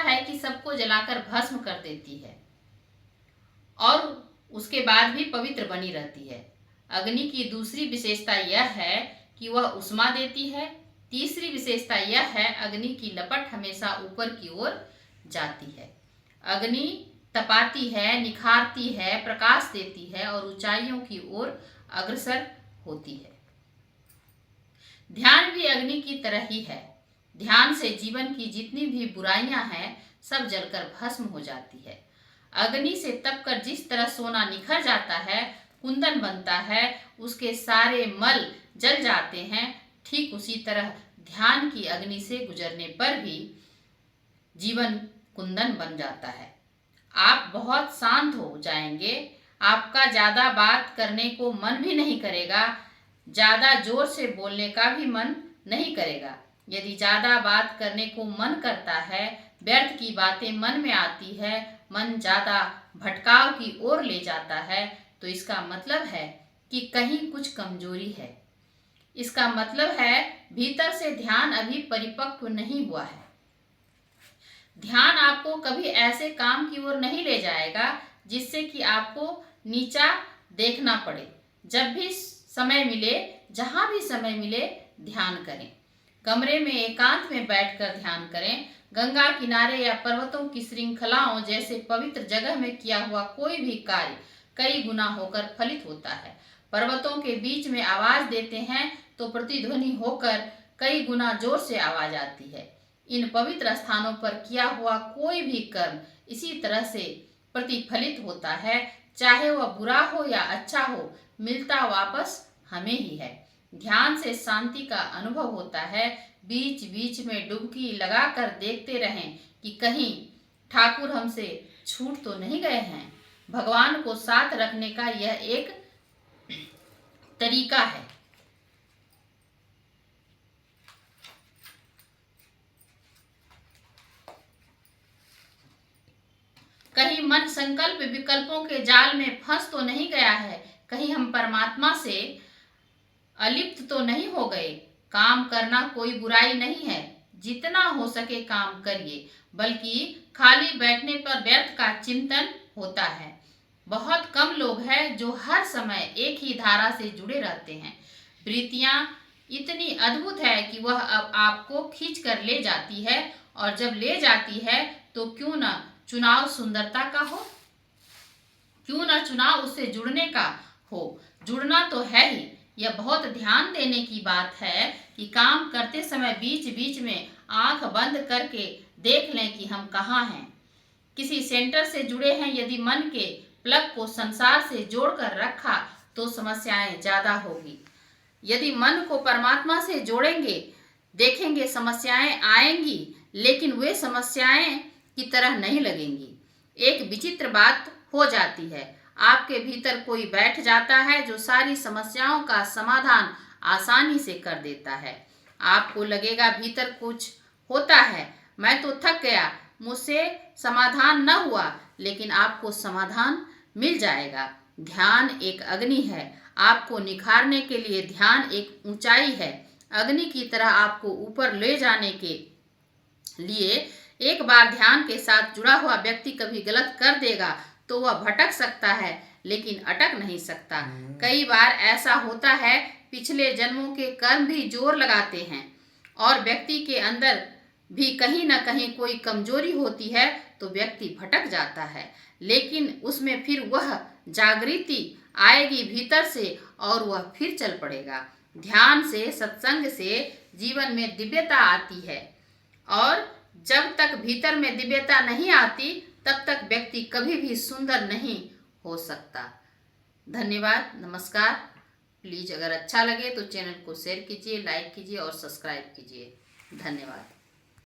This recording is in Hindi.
है कि सबको जलाकर भस्म कर देती है और उसके बाद भी पवित्र बनी रहती है। अग्नि की दूसरी विशेषता यह है कि वह उष्मा देती है। तीसरी विशेषता यह है, अग्नि की लपट हमेशा ऊपर की ओर जाती है। अग्नि तपाती है, निखारती है, प्रकाश देती है और ऊंचाइयों की ओर अग्रसर होती है। ध्यान भी अग्नि की तरह ही है। ध्यान से जीवन की जितनी भी बुराइयां हैं सब जलकर भस्म हो जाती है। अग्नि से तपकर जिस तरह सोना निखर जाता है, कुंदन बनता है, उसके सारे मल जल जाते हैं, ठीक उसी तरह ध्यान की अग्नि से गुजरने पर भी जीवन कुंदन बन जाता है। आप बहुत शांत हो जाएंगे। आपका ज्यादा बात करने को मन भी नहीं करेगा, ज्यादा जोर से बोलने का भी मन नहीं करेगा। यदि ज्यादा बात करने को मन करता है, व्यर्थ की बातें मन में आती है, मन ज्यादा भटकाव की ओर ले जाता है, तो इसका मतलब है कि कहीं कुछ कमजोरी है। इसका मतलब है भीतर से ध्यान अभी परिपक्व नहीं हुआ है। ध्यान आपको कभी ऐसे काम की ओर नहीं ले जाएगा जिससे कि आपको नीचा देखना पड़े। जब भी समय मिले, जहां भी समय मिले, ध्यान करें। कमरे में एकांत में बैठकर ध्यान करें। गंगा किनारे या पर्वतों की श्रृंखलाओं जैसे पवित्र जगह में किया हुआ कोई भी कार्य कई गुना होकर फलित होता है। पर्वतों के बीच में आवाज देते हैं तो प्रतिध्वनि होकर कई गुना जोर से आवाज आती है। इन पवित्र स्थानों पर किया हुआ कोई भी कर्म इसी तरह से प्रतिफलित होता है। चाहे वह बुरा हो या अच्छा हो, मिलता वापस हमें ही है। ध्यान से शांति का अनुभव होता है। बीच बीच में डुबकी लगाकर देखते रहें कि कहीं ठाकुर हमसे छूट तो नहीं गए हैं। भगवान को साथ रखने का यह एक तरीका है। कहीं मन संकल्प विकल्पों के जाल में फंस तो नहीं गया है, कहीं हम परमात्मा से अलिप्त तो नहीं हो गए। काम करना कोई बुराई नहीं है, जितना हो सके काम करिए, बल्कि खाली बैठने पर व्यर्थ का चिंतन होता है। बहुत कम लोग हैं जो हर समय एक ही धारा से जुड़े रहते हैं। वृत्तियां इतनी अद्भुत है कि वह अब आपको खींच कर ले जाती है, और जब ले जाती है तो क्यों न चुनाव सुंदरता का हो, क्यों न चुनाव उससे जुड़ने का हो। जुड़ना तो है ही। यह बहुत ध्यान देने की बात है कि काम करते समय बीच बीच में आंख बंद करके देख लें कि हम कहाँ हैं, किसी सेंटर से जुड़े हैं। यदि मन के प्लग को संसार से जोड़कर रखा तो समस्याएं ज्यादा होगी। यदि मन को परमात्मा से जोड़ेंगे, देखेंगे समस्याएं आएंगी, लेकिन वे समस्याएं की तरह नहीं लगेंगी। एक विचित्र बात हो जाती है, आपके भीतर कोई बैठ जाता है जो सारी समस्याओं का समाधान आसानी से कर देता है। आपको लगेगा भीतर कुछ होता है, मैं तो थक गया, मुझसे समाधान न हुआ, लेकिन आपको समाधान मिल जाएगा। ध्यान एक अग्नि है, आपको निखारने के लिए ध्यान एक ऊंचाई है। अग्नि की तरह आपको ऊपर ले जाने के लिए एक बार ध्यान के साथ जुड़ा हुआ व्यक्ति कभी गलत कर देगा तो वह भटक सकता है, लेकिन अटक नहीं सकता। कई बार ऐसा होता है, पिछले जन्मों के कर्म भी जोर लगाते हैं और व्यक्ति के अंदर भी कहीं न कहीं कोई कमजोरी होती है तो व्यक्ति भटक जाता है, लेकिन उसमें फिर वह जागृति आएगी भीतर से और वह फिर चल पड़ेगा। ध्यान से, सत्संग से जीवन में दिव्यता आती है, और जब तक भीतर में दिव्यता नहीं आती तब तक व्यक्ति कभी भी सुंदर नहीं हो सकता। धन्यवाद, नमस्कार। प्लीज़ अगर अच्छा लगे तो चैनल को शेयर कीजिए, लाइक कीजिए और सब्सक्राइब कीजिए। धन्यवाद।